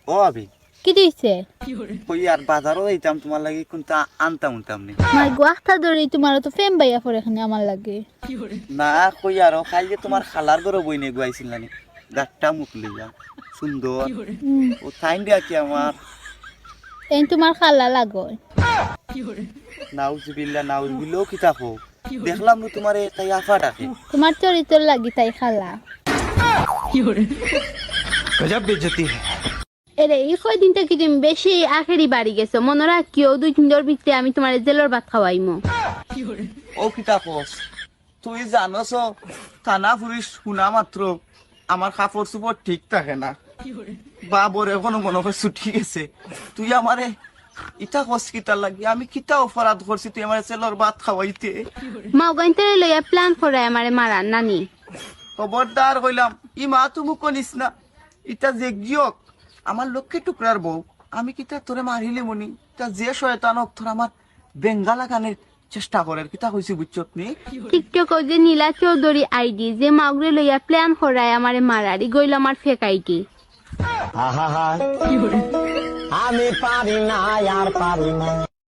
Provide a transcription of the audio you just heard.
ও আবি কি দিছে কই আর বাজারও যাইতাম তোমার লাগি কোনটা আনতাম উনতাম নি মাই গোয়াখটা ধরে তোমার তো ফেম বাইয়া পড়ে এখানে আমার লাগে না কই আর খাই যে তোমার খালার ঘরে বই নিয়ে গুয়াইছিল না গাটটা মুখ লইয়া সুন্দর ও টাইম দিয়া কি আমার এই তোমার খালা লাগয় নাউজবিল্লাহ কিতা হো দেখলাম না তোমার তাই আফা ডাকে তোমার চরিত্র লাগি তাই খালা গজব বেইজ্জতি এরে এই কয়দিনটা কি তুমি বেশি আখেরি বাড়ি গেছো মনে রাখিও 2-3 দিনের ভিতরে আমি তোমার জেলের ভাত খাওয়াইমো ও কিতা কস তুই জানোস থানা পুলিশ শুনা মাত্র আমার কাপড় চোপড় ঠিক থাকে না বাবর এখনো মনে হয় ছুটি গেছে তুই আমারে ইটা কস কিতা লাগি আমি কিতা অপরাধ করছি তুই আমার ছেলের ভাত খাওয়াইতে মাওগাইতে লইয়া প্ল্যান করে আমারে মারার নানি খবরদার হইলাম ই মা তুমি কনিস না ইটা যে গিয়ক আমার লক্ষ্যে টুকরার বউ আমি কিতা তোরে মারিলে মনি তা যে শয়তানক তোর আমার বেঙ্গা লাগানোর চেষ্টা করার কিতা হয়েছে বুঝছত নি টিকটক যে নীলা চৌধুরী আইডি যে মাগরে লইয়া প্ল্যান করায় আমারে মারারি গইল আমার ফেক আইডি আমি পারি না আর পারি না